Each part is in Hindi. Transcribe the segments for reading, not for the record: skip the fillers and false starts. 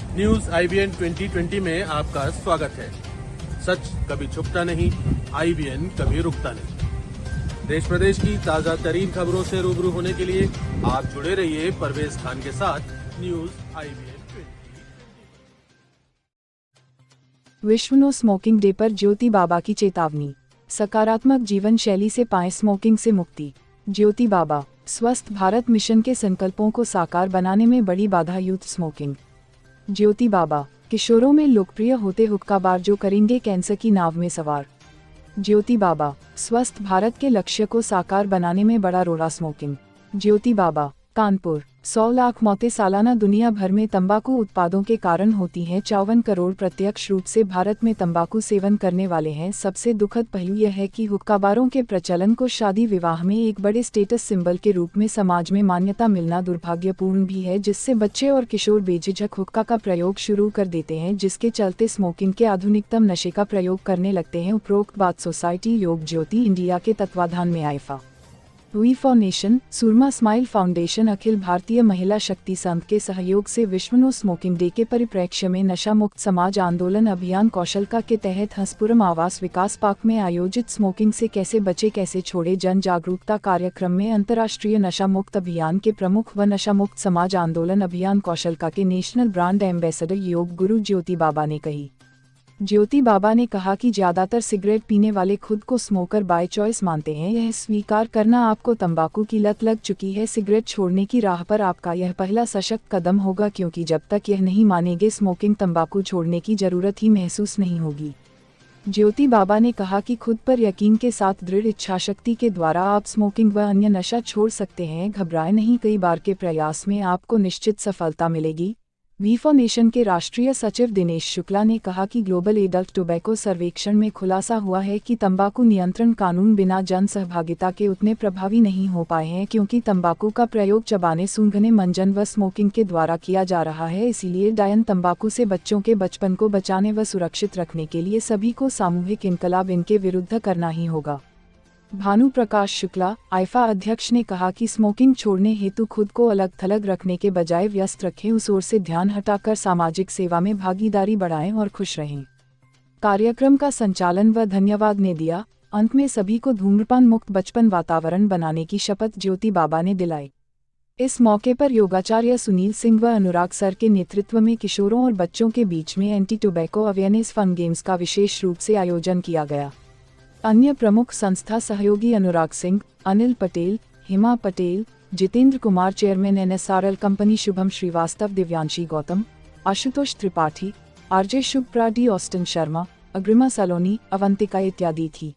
न्यूज आईबीएन 2020 में आपका स्वागत है। सच कभी छुपता नहीं, आईबीएन कभी रुकता नहीं। देश प्रदेश की ताजा तरीन खबरों से रूबरू होने के लिए आप जुड़े रहिए परवेज खान के साथ न्यूज आईबीएन 2020। विश्व नो स्मोकिंग डे पर ज्योति बाबा की चेतावनी। सकारात्मक जीवन शैली से पाएं स्मोकिंग से मुक्ति। ज्योति बाबा, स्वस्थ भारत मिशन के संकल्पों को साकार बनाने में बड़ी बाधा यूथ स्मोकिंग। ज्योति बाबा, किशोरों में लोकप्रिय होते हुक्का बार जो करेंगे कैंसर की नाव में सवार। ज्योति बाबा, स्वस्थ भारत के लक्ष्य को साकार बनाने में बड़ा रोड़ा स्मोकिंग। ज्योति बाबा, कानपुर, 100 लाख मौतें सालाना दुनिया भर में तंबाकू उत्पादों के कारण होती हैं। 54 करोड़ प्रत्यक्ष रूप से भारत में तंबाकू सेवन करने वाले हैं। सबसे दुखद पहलू यह है कि हुक्काबारों के प्रचलन को शादी विवाह में एक बड़े स्टेटस सिंबल के रूप में समाज में मान्यता मिलना दुर्भाग्यपूर्ण भी है, जिससे बच्चे और किशोर बेझिझक हुक्का का प्रयोग शुरू कर देते हैं, जिसके चलते स्मोकिंग के आधुनिकतम नशे का प्रयोग करने लगते हैं। उपरोक्त बात सोसाइटी योग ज्योति इंडिया के तत्वाधान में IIFA, we for nation, Surma smile foundation, Akhil Bharatiya Mahila शक्ति संघ के सहयोग से विश्व नो स्मोकिंग डे के परिप्रेक्ष्य में नशा मुक्त समाज आंदोलन अभियान कौशलका के तहत हंसपुरम आवास विकास पार्क में आयोजित स्मोकिंग से कैसे बचे कैसे छोड़े जन जागरूकता कार्यक्रम में अंतर्राष्ट्रीय नशा मुक्त अभियान के प्रमुख व नशा मुक्त समाज आंदोलन अभियान कौशलका के national brand ambassador yoga guru ज्योति बाबा ने कही। ज्योति बाबा ने कहा कि ज्यादातर सिगरेट पीने वाले खुद को स्मोकर बाय चॉइस मानते हैं। यह स्वीकार करना आपको तंबाकू की लत लग चुकी है। सिगरेट छोड़ने की राह पर आपका यह पहला सशक्त कदम होगा, क्योंकि जब तक यह नहीं मानेंगे स्मोकिंग, तंबाकू छोड़ने की जरूरत ही महसूस नहीं होगी। ज्योति बाबा ने कहा कि खुद पर यकीन के साथ दृढ़ इच्छाशक्ति के द्वारा आप स्मोकिंग व अन्य नशा छोड़ सकते हैं। घबराएं नहीं, कई बार के प्रयास में आपको निश्चित सफलता मिलेगी। वी फॉर नेशन के राष्ट्रीय सचिव दिनेश शुक्ला ने कहा कि ग्लोबल एडल्ट टोबैको सर्वेक्षण में खुलासा हुआ है कि तंबाकू नियंत्रण कानून बिना जन सहभागिता के उतने प्रभावी नहीं हो पाए हैं, क्योंकि तंबाकू का प्रयोग चबाने, सूंघने, मंजन व स्मोकिंग के द्वारा किया जा रहा है। इसीलिए डायन तंबाकू से बच्चों के बचपन को बचाने व सुरक्षित रखने के लिए सभी को सामूहिक इनकलाब इनके विरुद्ध करना ही होगा। भानु प्रकाश शुक्ला, आईफा अध्यक्ष, ने कहा कि स्मोकिंग छोड़ने हेतु खुद को अलग थलग रखने के बजाय व्यस्त रखें, उस ओर से ध्यान हटाकर सामाजिक सेवा में भागीदारी बढ़ाएं और खुश रहें। कार्यक्रम का संचालन व धन्यवाद ने दिया। अंत में सभी को धूम्रपान मुक्त बचपन वातावरण बनाने की शपथ ज्योति बाबा ने दिलाई। इस मौके पर योगाचार्य सुनील सिंह व अनुराग सर के नेतृत्व में किशोरों और बच्चों के बीच में anti tobacco awareness fun games का विशेष रूप से आयोजन किया गया। अन्य प्रमुख संस्था सहयोगी Anurag Singh, Anil Patel, Hima Patel, Jitendra Kumar, chairman NSRL company, Shubham Srivastava, Divyanshi Gautam, Ashutosh Tripathi, RJ Shubhpra, D Austin Sharma, Agrima Saloni, Avantika इत्यादि थी।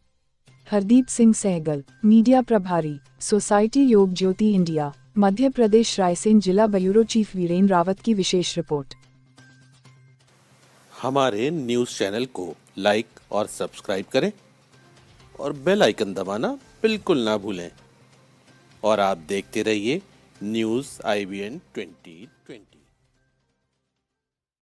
हरदीप सिंह सहगल, मीडिया प्रभारी, सोसाइटी योग ज्योति इंडिया, मध्य प्रदेश, रायसेन जिला ब्यूरो चीफ वीरेंद्र रावत की विशेष रिपोर्ट। हमारे न्यूज चैनल को लाइक और सब्सक्राइब करें और बेल आइकन दबाना बिल्कुल ना भूलें। और आप देखते रहिए न्यूज आईबीएन 2020।